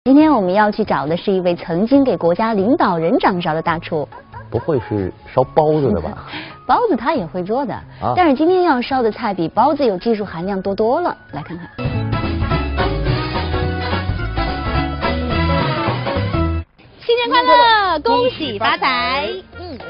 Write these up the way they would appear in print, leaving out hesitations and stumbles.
今天我们要去找的是一位曾经给国家领导人掌勺的大厨。不会是烧包子的吧？包子他也会做的，但是今天要烧的菜比包子有技术含量多了。来看看。新年快乐，恭喜发财！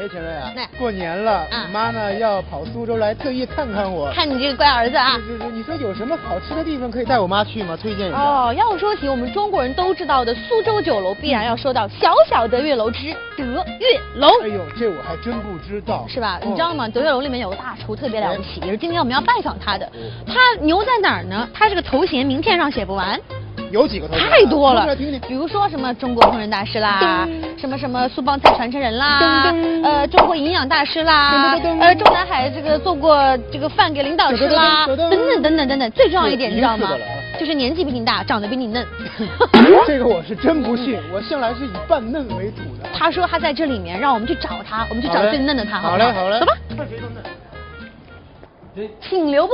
哎，陈瑞啊，过年了，我妈呢要跑苏州来，特意看看我。看你这个乖儿子啊！是，你说有什么好吃的地方可以带我妈去吗？推荐一下。哦，要说起我们中国人都知道的苏州酒楼，必然要说到小小德月楼之德月楼。哎呦，这我还真不知道，是吧？你知道吗？德月楼里面有个大厨特别了不起，也是今天我们要拜访他的。他牛在哪儿呢？他这个头衔名片上写不完。有几个头衔？太多了，比如说什么中国烹饪大师啦，什么苏帮菜传承人啦，中国营养大师啦，中南海这个做过这个饭给领导吃啦，等等。最重要一点，你知道吗？就是年纪比你大，长得比你嫩。这个我是真不信，我向来是以扮嫩为主的。他说他在这里面，让我们去找他，我们去找最嫩的他，好嘞，走吧。看谁更嫩。请留步。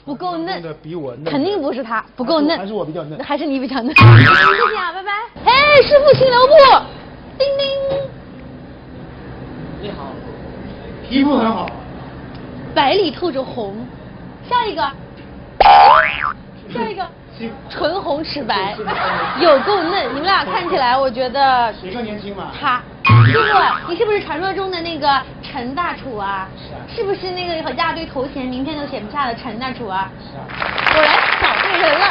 不够嫩，比我嫩，肯定不是他，不够嫩，还是我比较嫩，还是你比较嫩。谢谢啊，拜拜。哎，师傅，请留步。叮叮。你好，皮肤很好，白里透着红。下一个，唇红齿白，有够嫩。你们俩看起来，我觉得谁更年轻嘛？他。师傅，你是不是传说中的那个陈大厨啊？是不是那个一大堆头衔名片都写不下的陈大厨啊？果然找对人了。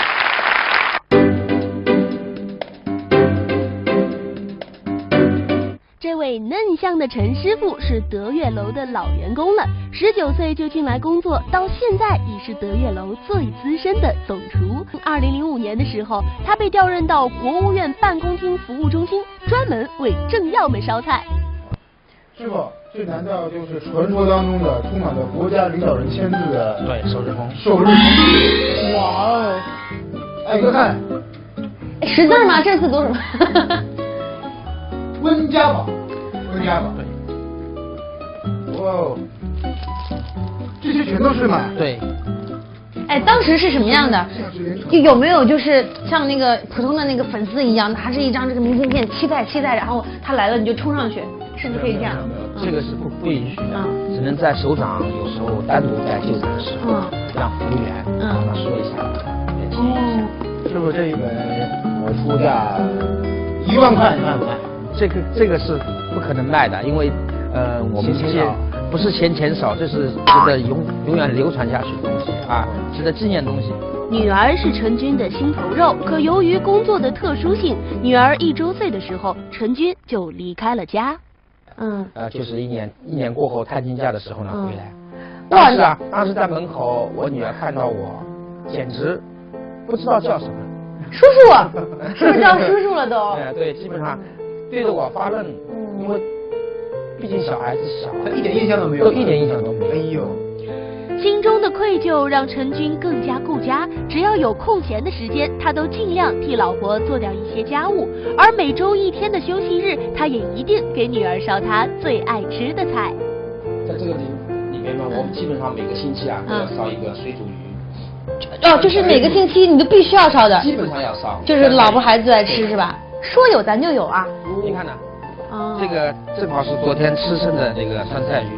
这位嫩香的陈师傅是德月楼的老员工了，19岁就进来工作，到现在已是德月楼最资深的总厨。2005年的时候，他被调任到国务院办公厅服务中心，专门为政要们烧菜。师傅，这难道就是传说当中的充满了国家领导人签字的？对，首日封。首日封。哇哦！哎，哥看，识字吗？这字读什么？温家宝。温家宝。对。哇哦！这些全都是吗？对。哎，当时是什么样的？有没有就是像那个普通的那个粉丝一样，拿着一张这个明信片，期待，然后他来了你就冲上去，是不是可以这样？这个是不允许的，只能在首长有时候单独在就餐时，让服务员跟他说一下。师傅，这一本我出价1万块，你卖不卖？这个是不可能卖的，因为我们这些不是钱少，这是值得永远流传下去的东西啊，值得纪念的东西。女儿是陈军的心头肉，可由于工作的特殊性，女儿1周岁的时候，陈军就离开了家。就是一年过后探亲假的时候呢回来。当时在门口，我女儿看到我，简直不知道叫什么。叔叔，是不是叫叔叔了都？对，基本上对着我发愣，因为毕竟小孩子小，他一点印象都没有，一点印象都没有。哎呦，心中的愧疚让陈军更加顾家，只要有空闲的时间，他都尽量替老婆做掉一些家务，而每周1天的休息日，他也一定给女儿烧她最爱吃的菜。在这个里面呢，我们基本上每个星期都要烧一个水煮鱼。就是每个星期你都必须要烧的。基本上要烧。就是老婆孩子爱吃是吧？说有咱就有啊。你看呢？这个正好是昨天吃剩的这个酸菜鱼。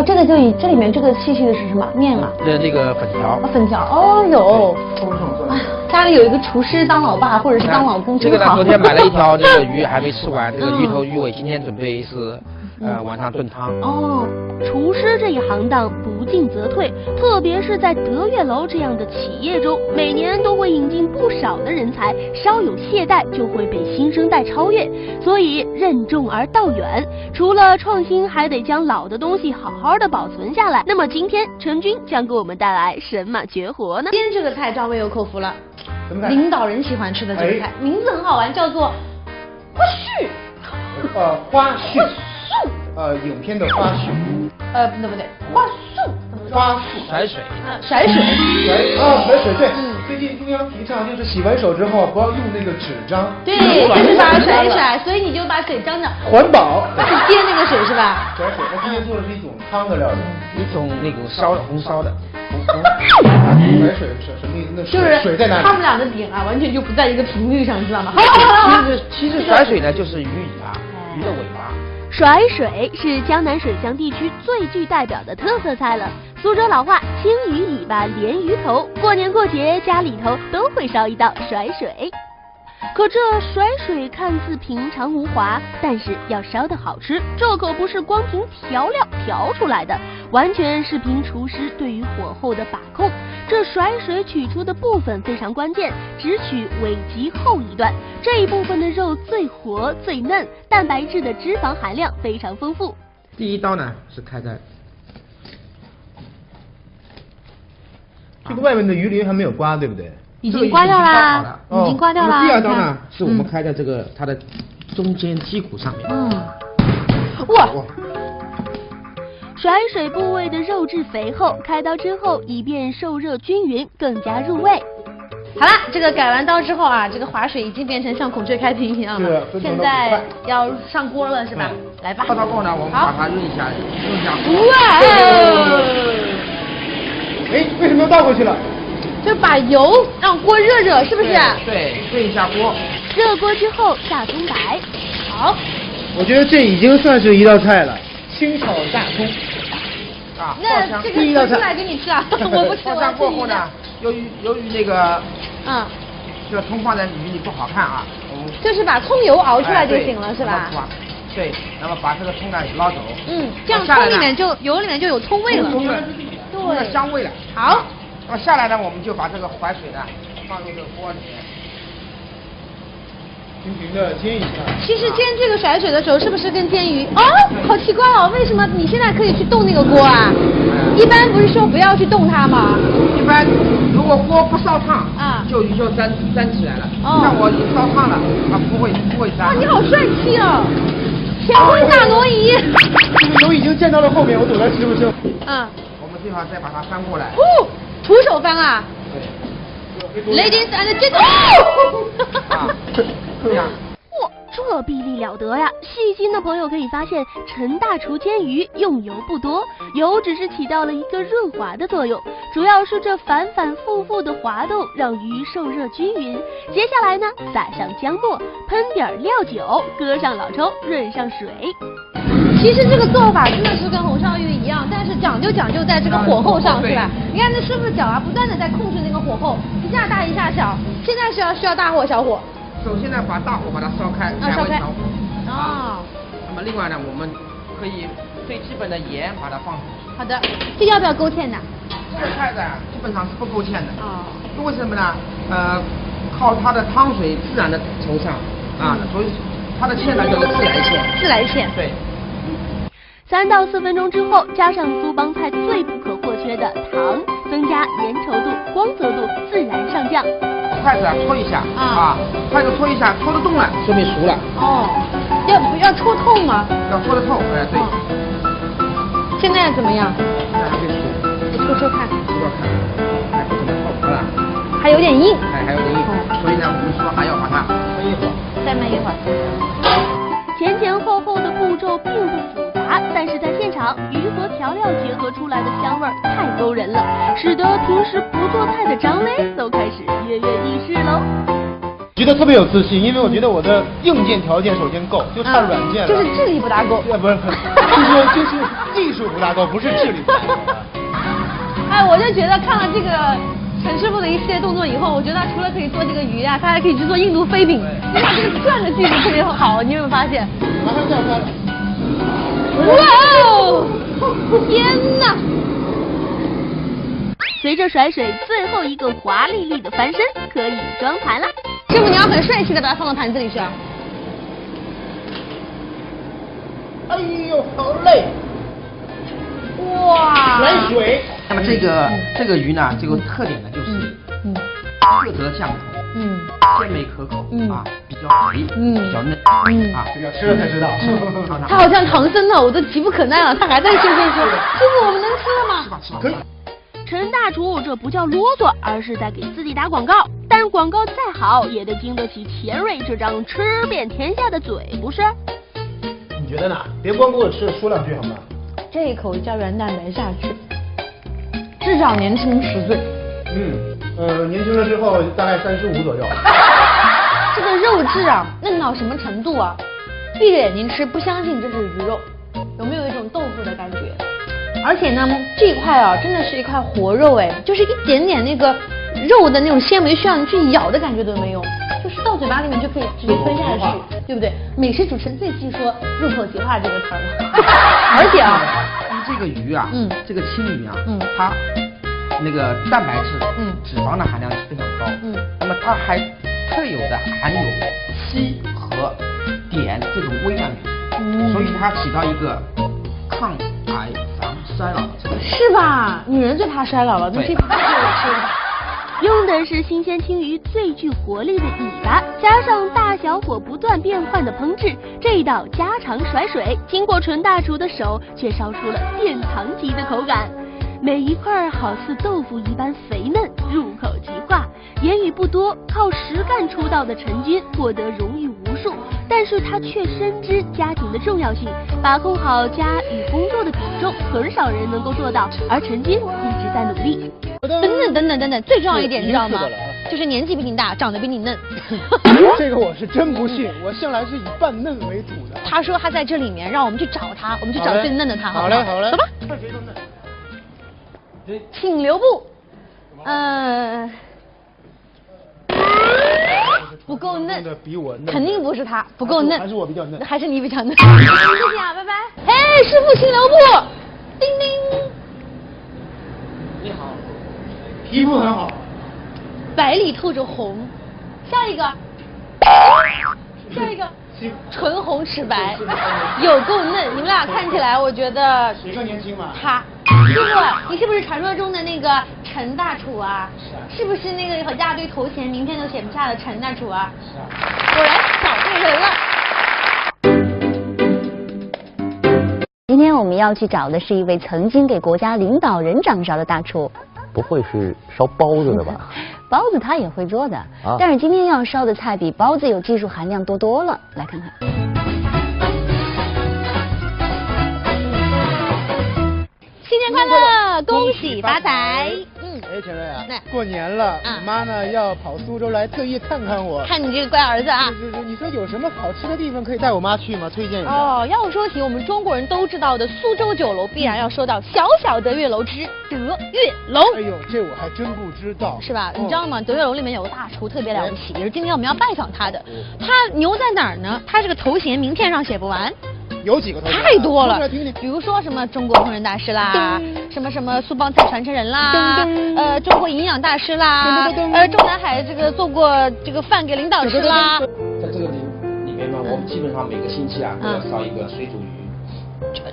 这个这里面这个细的是什么面啊？这个粉条。粉条有。家里有一个厨师当老爸或者是当老公真好。这个昨天买了一条这个鱼还没吃完，这个鱼头鱼尾今天准备是晚上炖汤。厨师这一行当不进则退，特别是在德月楼这样的企业中，每年都会引进不少的人才，稍有懈怠就会被新生代超越，所以任重而道远，除了创新，还得将老的东西好好的保存下来。那么今天陈军将给我们带来什么绝活呢？今天这个菜赵薇又口服了，领导人喜欢吃的这个菜，名字很好玩，叫做花絮。花絮。影片的花絮。不对，花絮。甩水。甩水。甩水对。最近中央提倡就是洗完手之后不要用那个纸张，对，就是把它甩一甩，所以你就把水张着，环保。去接那个水是吧？甩水，他今天做的是一种汤的料理，一种那个烧的红烧的。甩水是什么意思？那就是水在哪里？他们俩的点啊，完全就不在一个频率上，知道吗？其实甩水呢就是鱼尾巴，鱼的尾巴。甩水是江南水乡地区最具代表的特色菜了。苏州老话“青鱼尾巴连鱼头”，过年过节家里头都会烧一道甩水。可这甩水看似平常无华，但是要烧得好吃，这可不是光凭调料调出来的，完全是凭厨师对于火候的把控。这甩水取出的部分非常关键，只取尾极后一段，这一部分的肉最活最嫩，蛋白质的脂肪含量非常丰富。第一刀呢是开在这个外面的鱼鳞还没有刮，对不对？已经刮掉啦，已经刮掉啦。第二刀呢是我们开在这个它的中间肌骨上面。哇！甩水部位的肉质肥厚，开刀之后以便受热均匀，更加入味。好了，这个改完刀之后啊，这个划水已经变成像孔雀开屏一样了。现在要上锅了是吧？来吧。烧到后呢，我们把它润一下，哇！哎，为什么又倒过去了？就把油让锅热热，是不是？对，炖一下锅。热锅之后下葱白。好。我觉得这已经算是一道菜了，清炒大葱。啊，那这个出来给你吃啊，我不吃。爆香过后呢，由于那个，这个葱放在鱼里不好看啊，就是把葱油熬出来就行了，是吧？对，那么把这个葱呢捞走。这样葱里面油里面就有葱味了，对，香味了。好，那么下来呢，我们就把这个淮水呢放入这个锅里面。平平的煎一下。其实煎这个甩水的时候，是不是跟煎鱼？哦，好奇怪哦，为什么你现在可以去动那个锅啊？一般不是说不要去动它吗？一般如果锅不烧烫就鱼就粘起来了。像我已经烧烫了，不会粘。哇，你好帅气哦！乾坤大挪移。这个油已经溅到了后面，我走在师傅身后。我们最好再把它翻过来。哦，徒手翻啊！对。Ladies and gentlemen。这样。哇，这臂力了得呀！细心的朋友可以发现，陈大厨煎鱼用油不多，油只是起到了一个润滑的作用，主要是这反反复复的滑动让鱼受热均匀。接下来呢，撒上姜末，喷点料酒，搁上老抽，润上水。其实这个做法真的是跟红烧鱼一样，但是讲究在这个火候上，是吧？你看这师傅的脚啊，不断的在控制那个火候，一下大一下小。现在需要大火小火。首先呢，把大火把它烧开，烧开。那么另外呢，我们可以最基本的盐把它放进去。好的，这要不要勾芡的？这个菜呢，基本上是不勾芡的。为什么呢？靠它的汤水自然的稠上所以它的芡呢叫做自来芡。自来芡。对。 3到4分钟之后，加上苏帮菜最不可或缺的糖，增加粘稠度、光泽度，自然上酱。筷子搓一下筷子搓一下，搓得动了，说明熟了。要戳透吗？要搓得透，对。现在怎么样？现在还没熟，我搓看。搓看，不怎么透，好了。还有点硬。还有点硬。所以呢，我们说还要把它焖一会儿。再焖一会儿。前后后的步骤并不复杂，但是在现场，鱼和调料结合出来的香味太勾人了，使得平时不做菜的张磊都开始跃跃欲试喽。觉得特别有自信，因为我觉得我的硬件条件首先够，就差软件了。就是智力不大够。不是，就是技术不大够，不是智力不大够。我就觉得看了这个陈师傅的一系列动作以后，我觉得他除了可以做这个鱼啊，他还可以去做印度飞饼，因为他这个转的技术特别好，你有没有发现？马上就要开了。哇哦！天哪！随着甩水，最后一个华丽丽的翻身，可以装盘了。师傅，你要很帅气的把它放到盘子里去啊！哎呦，好累！哇！甩水。那么这个鱼呢，这个特点呢就是色泽酱口，鲜美可口比较肥，比较嫩这个吃了才知道。它好像唐僧呢，我都急不可耐了，他还在身边说：“师傅，我们能吃了吗？”吃吧。陈大大厨这不叫啰嗦，而是在给自己打广告。但广告再好，也得经得起钱蕊这张吃遍天下的嘴，不是？你觉得呢？别光顾着吃，说两句好吗？这一口胶原蛋白下去，至少年轻10岁。年轻了之后大概35左右。这个肉质啊，嫩到什么程度啊？闭着眼睛吃，不相信这是鱼肉，有没有一种豆腐的感觉？而且呢，这一块啊，真的是一块活肉哎，就是一点点那个肉的那种纤维需要你去咬的感觉都没有，就是到嘴巴里面就可以直接吞下去，对不对？美食主持人最忌说入口即化这个词儿了。而且啊，这个鱼啊，这个青鱼啊，它那个蛋白质，脂肪的含量是非常高，那么它还特有的含有硒和碘这种微量元素，所以它起到一个抗癌防衰老的作用。是吧？女人最怕衰老了，那这怕是吧？用的是新鲜青鱼最具活力的尾巴，加上大小火不断变换的烹制，这一道家常甩水，经过纯大厨的手，却烧出了殿堂级的口感。每一块好似豆腐一般肥嫩，入口即化。言语不多，靠实干出道的陈军获得荣誉无数，但是他却深知家庭的重要性，把控好家与工作的比重，很少人能够做到，而陈军一直在努力。等等，最重要一点你知道吗？就是年纪比你大，长得比你嫩。这个我是真不信，我向来是以扮嫩为主的。他说他在这里面，让我们去找他，我们去找最嫩的他。好嘞，好嘞，走吧。看谁更嫩。请留步。不够嫩，比我嫩，肯定不是他，不够嫩，还是我比较嫩，还是你比较嫩。谢谢啊，拜拜。哎，师傅，请留步。叮叮。你好，皮肤很好，白里透着红。下一个，下一个，唇红齿白，有够嫩。你们俩看起来，我觉得谁更年轻嘛？他。师傅，你是不是传说中的那个陈大厨啊？是不是那个一大堆头衔，名片都写不下的陈大厨啊？是啊。果然找对人了。今天我们要去找的是一位曾经给国家领导人掌勺的大厨。不会是烧包子的吧？包子他也会做的，但是今天要烧的菜比包子有技术含量多了。来看看。新年快乐，恭喜发财！哎，陈瑞啊，过年了，我妈呢要跑苏州来，特意看看我。看你这个乖儿子啊！是，你说有什么好吃的地方可以带我妈去吗？推荐一下。哦，要说起我们中国人都知道的苏州酒楼，必然要说到小小德月楼之德月楼。哎呦，这我还真不知道。是吧？你知道吗？德月楼里面有个大厨特别了不起，也是今天我们要拜访他的。他牛在哪儿呢？他这个头衔名片上写不完。有几个头衔？太多了，听听。比如说什么中国烹饪大师啦，什么苏帮菜传承人啦，中国营养大师啦，中南海这个做过这个饭给领导吃啦。在这个里面呢，我们基本上每个星期啊都要烧一个水煮鱼。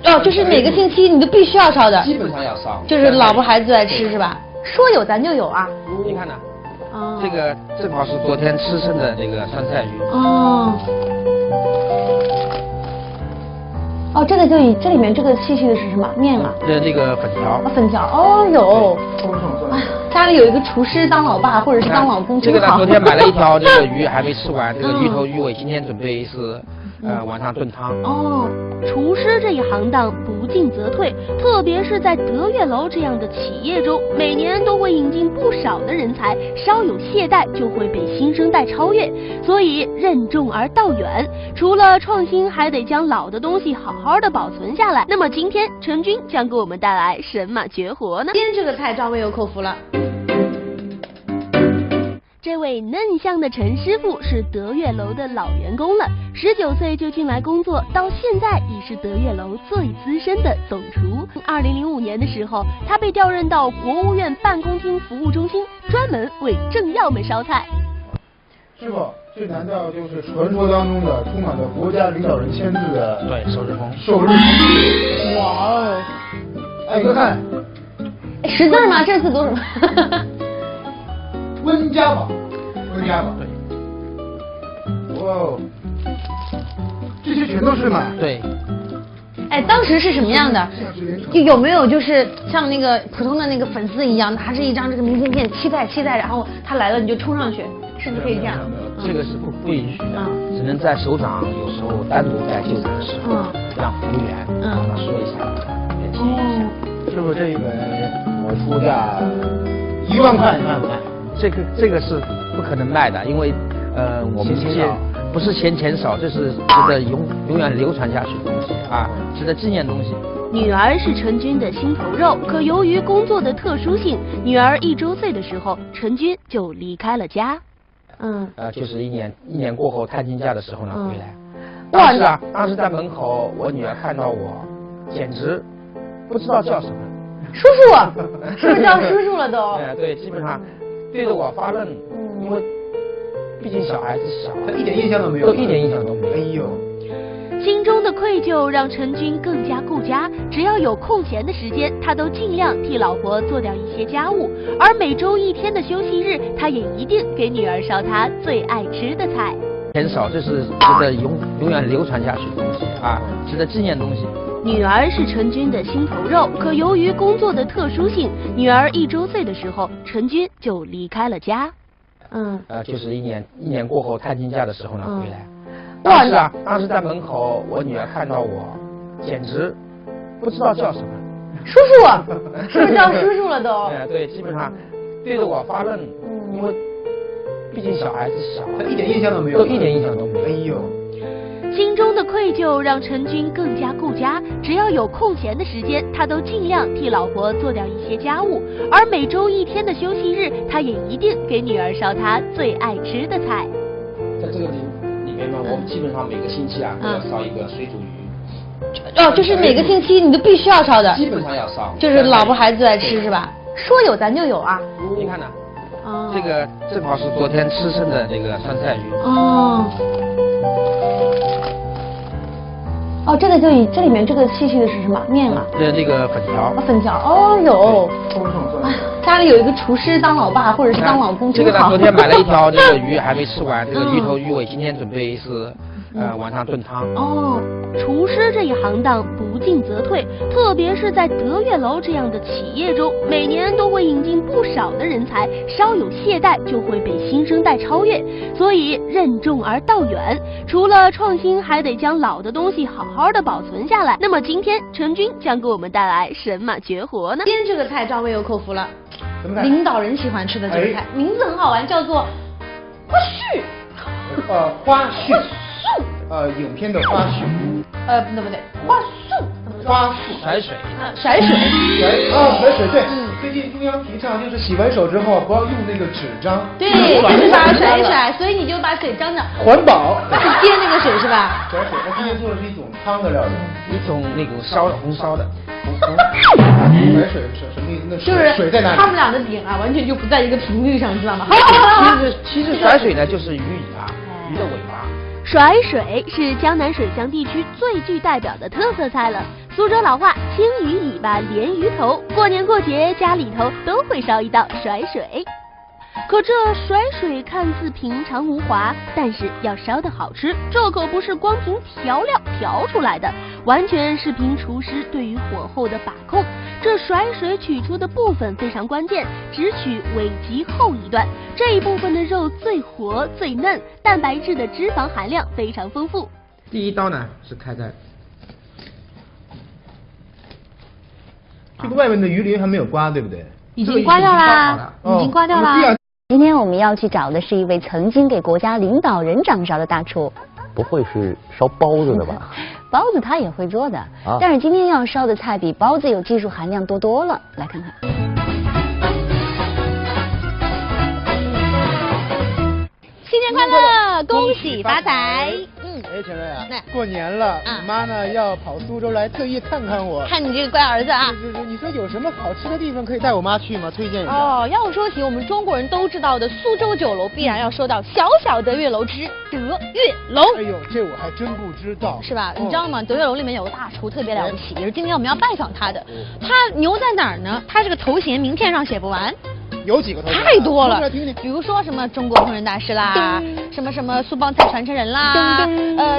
哦，就是每个星期你都必须要烧的。基本上要烧。就是老婆孩子爱吃是吧？说有咱就有啊。你看呢？哦。这个正好是昨天吃剩的这个酸菜鱼。哦。哦，这个这里面这个细细的是什么面啊？那个粉条。粉条，哦有。哎呀，家里有一个厨师当老爸或者是当老公真好。这个呢，昨天买了一条这个鱼还没吃完，这个鱼头鱼尾今天准备是晚上炖汤。哦，厨师这一行当不进则退，特别是在德月楼这样的企业中，每年都会引进不少的人才，稍有懈怠就会被新生代超越，所以任重而道远。除了创新，还得将老的东西好好的保存下来。那么今天陈军将给我们带来什么绝活呢？今天这个菜赵薇有口福了。这位嫩香的陈师傅是德月楼的老员工了，19岁就进来工作，到现在已是德月楼最资深的总厨。2005年的时候，他被调任到国务院办公厅服务中心，专门为政要们烧菜。师傅，这难道就是传说当中的充满了国家领导人签字的对寿日封？寿日封，哇哦！哎，哥看，识字吗？这字读什么？温家宝，温家宝。对。哇哦，这些全都是吗？对。哎，当时是什么样的？有没有就是像那个普通的那个粉丝一样，拿着一张这个明信片，期待，然后他来了你就冲上去，是不是可以这样？这个是不允许的，只能在首长有时候单独在就诊的时候，让服务员跟他说一下，联系一下。师傅，这一本我出价1万块，你卖不卖？这个是不可能卖的，因为我们这些不是钱少，这是值得永远流传下去的东西啊，值得纪念的东西。女儿是陈军的心头肉，可由于工作的特殊性，女儿1周岁的时候，陈军就离开了家。就是一年过后探亲假的时候呢回来。当时在门口，我女儿看到我，简直不知道叫什么。叔叔，是不是叫叔叔了都？对，基本上对着我发愣，因为毕竟小孩子小，他一点印象都没有，一点印象都没有。哎呦，心中的愧疚让陈军更加顾家，只要有空闲的时间，他都尽量替老婆做掉一些家务，而每周1天的休息日，他也一定给女儿烧她最爱吃的菜。钱少，这是值得永远流传下去的东西啊，值得纪念的东西。女儿是陈军的心头肉，可由于工作的特殊性，女儿1周岁的时候，陈军就离开了家。就是一年过后探亲假的时候呢回来。当时在门口，我女儿看到我，简直不知道叫什么。叔叔，是不是叫叔叔了都？对，基本上对着我发愣，因为毕竟小孩子小，他一点印象都没有，一点印象都没有。哎呦。心中的愧疚让陈军更加顾家，只要有空闲的时间，他都尽量替老婆做掉一些家务，而每周1天的休息日，他也一定给女儿烧她最爱吃的菜。在这个里面呢，我们基本上每个星期都要烧一个水煮鱼。就是每个星期你都必须要烧的。基本上要烧。就是老婆孩子最爱吃是吧？说有咱就有啊。你看呢？这个正好是昨天吃剩的这个酸菜鱼。这个这里面这个细的是什么面啊？这个粉条。粉条，有。家里有一个厨师当老爸或者是当老公，这个呢，昨天买了一条这个鱼还没吃完，这个鱼头鱼尾今天准备是晚上炖汤。厨师这一行当不进则退，特别是在德月楼这样的企业中，每年都会引进不少的人才，稍有懈怠就会被新生代超越，所以任重而道远，除了创新，还得将老的东西好好的保存下来。那么今天陈军将给我们带来什么绝活呢？今天这个菜赵薇又口服了，领导人喜欢吃的这个菜，名字很好玩，叫做花絮。花絮。影片的花絮。不对，花束。甩水。甩水。甩水，对。最近中央提倡就是洗完手之后不要用那个纸张。对，就是把它甩一甩，所以你就把水张着。环保。接那个水是吧？甩水，他今天做的是一种汤的料理，一种那种红烧的。甩水是什么意思？那就是水在哪里？他们俩的点完全就不在一个频率上，知道吗？其实甩水呢就是鱼的尾巴。甩水是江南水乡地区最具代表的特色菜了。苏州老话青鱼尾巴连鱼头，过年过节家里头都会烧一道甩水。可这甩水看似平常无华，但是要烧得好吃，这可不是光凭调料调出来的，完全是凭厨师对于火候的把控。这甩水取出的部分非常关键，只取尾鳍后一段，这一部分的肉最活最嫩，蛋白质的脂肪含量非常丰富。第一刀呢是开在这个外面的鱼鳞还没有刮，对不对？已经刮掉啦，已经刮掉啦。今天我们要去找的是一位曾经给国家领导人掌勺的大厨。不会是烧包子的吧？包子他也会做的，但是今天要烧的菜比包子有技术含量多了。来看看。新年快乐，恭喜发财！陈瑞啊，过年了，你妈呢要跑苏州来，特意看看我，看你这个乖儿子啊。是，你说有什么好吃的地方可以带我妈去吗？推荐一下。要说起我们中国人都知道的苏州酒楼，必然要说到小小德月楼之德月楼。哎呦，这我还真不知道，是吧？你知道吗？德月楼里面有个大厨特别了不起，也是今天我们要拜访他的。他牛在哪儿呢？他这个头衔名片上写不完。有几个头衔？太多了，听听。比如说什么中国烹饪大师啦，什么什么苏帮菜传承人啦，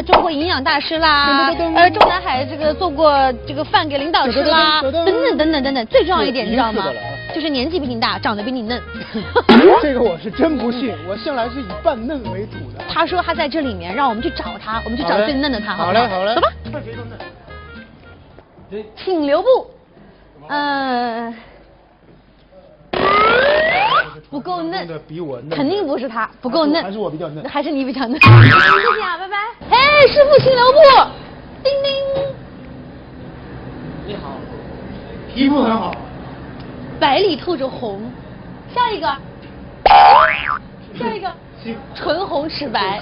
中国营养大师啦，中南海这个做过这个饭给领导吃啦，等等等等等等。最重要一点，你知道吗？就是年纪比你大，长得比你嫩。这个我是真不信，我向来是以扮嫩为主的。他说他在这里面，让我们去找他，我们去找最嫩的他。好嘞，好嘞，走吧。看谁都嫩。请留步。不够嫩，比我嫩，肯定不是他，不够嫩，还是我比较嫩，还是你比较嫩。谢谢啊，拜拜。哎，师傅，请留步。叮叮。你好，皮肤很好，白里透着红。下一个，下一个，唇红齿白，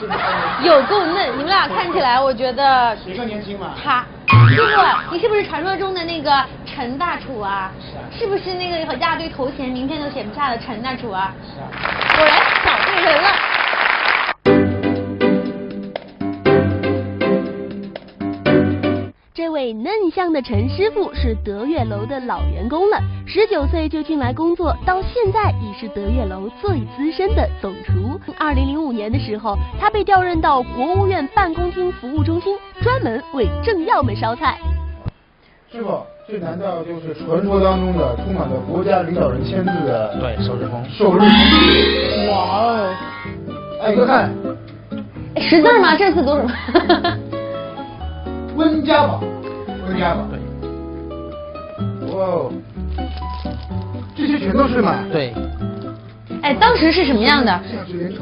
有够嫩。你们俩看起来，我觉得谁更年轻嘛？他。师傅，你是不是传说中的那个陈大厨啊？是不是那个一大堆头衔，名片都写不下的陈大厨啊？是啊。果然找对人了。这位嫩香的陈师傅是德月楼的老员工了，19岁就进来工作，到现在已是德月楼最资深的总厨。2005年的时候，他被调任到国务院办公厅服务中心，专门为政要们烧菜。师傅，这难道就是传说当中的充满了国家领导人签字的寿日封？寿日封。哇哦！哎，哥看，识字吗？这字读什么？温家宝，温家宝。对。哇哦，这些全都是吗？对。哎，当时是什么样的？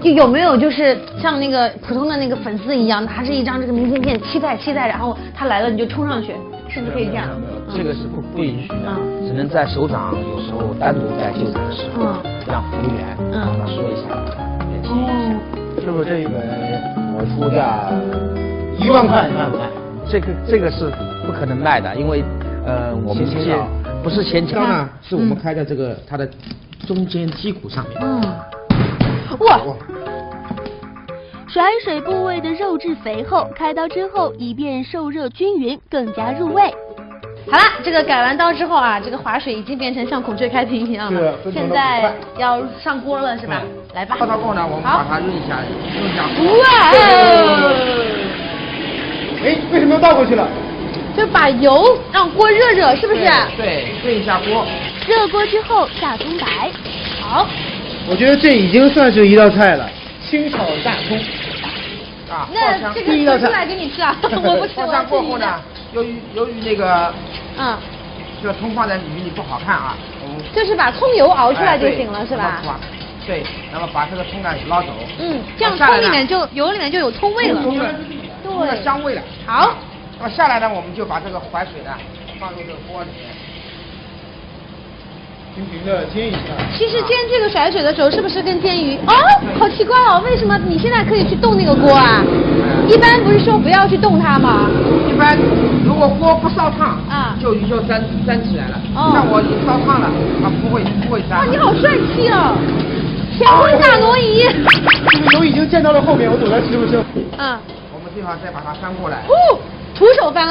有没有就是像那个普通的那个粉丝一样，拿着一张这个明信片，期待，然后他来了你就冲上去，是不是可以这样？这个是不允许的，只能在首长有时候单独在就餐时，让服务员跟他说一下。是不是这一本我出价1万块？1万块？这个是不可能卖的，因为我们这不是前桥呢，是我们开在这个它的中间基骨上面。哇！甩水部位的肉质肥厚，开刀之后以便受热均匀，更加入味。好了，这个改完刀之后啊，这个划水已经变成像孔雀开屏一样了。现在要上锅了是吧？来吧。烧到后呢，我们把它熨一下。哇！哎，为什么又倒过去了？就把油让锅热，是不是？对，煨一下锅。热锅之后下葱白。好。我觉得这已经算是一道菜了，清炒大葱。那这个煮出来给你吃啊，我不吃。爆香过后呢，由于那个这个葱放在里不好看啊，就是把葱油熬出来就行了，是吧？对，然后把这个葱呢捞走。这样葱里面油里面就有葱味了，对，香味了。好，那么下来呢，我们就把这个淮水呢放入这个锅里面。平平的煎一下。其实煎这个甩水的时候，是不是跟煎鱼？哦，好奇怪哦，为什么你现在可以去动那个锅啊？一般不是说不要去动它吗？一般如果锅不烧烫就鱼就粘起来了。像我一烧烫了，不会粘。哇，你好帅气哦！乾坤大挪移。这个油已经溅到了后面，我走在师傅身后。我们最好再把它翻过来。徒手翻啊！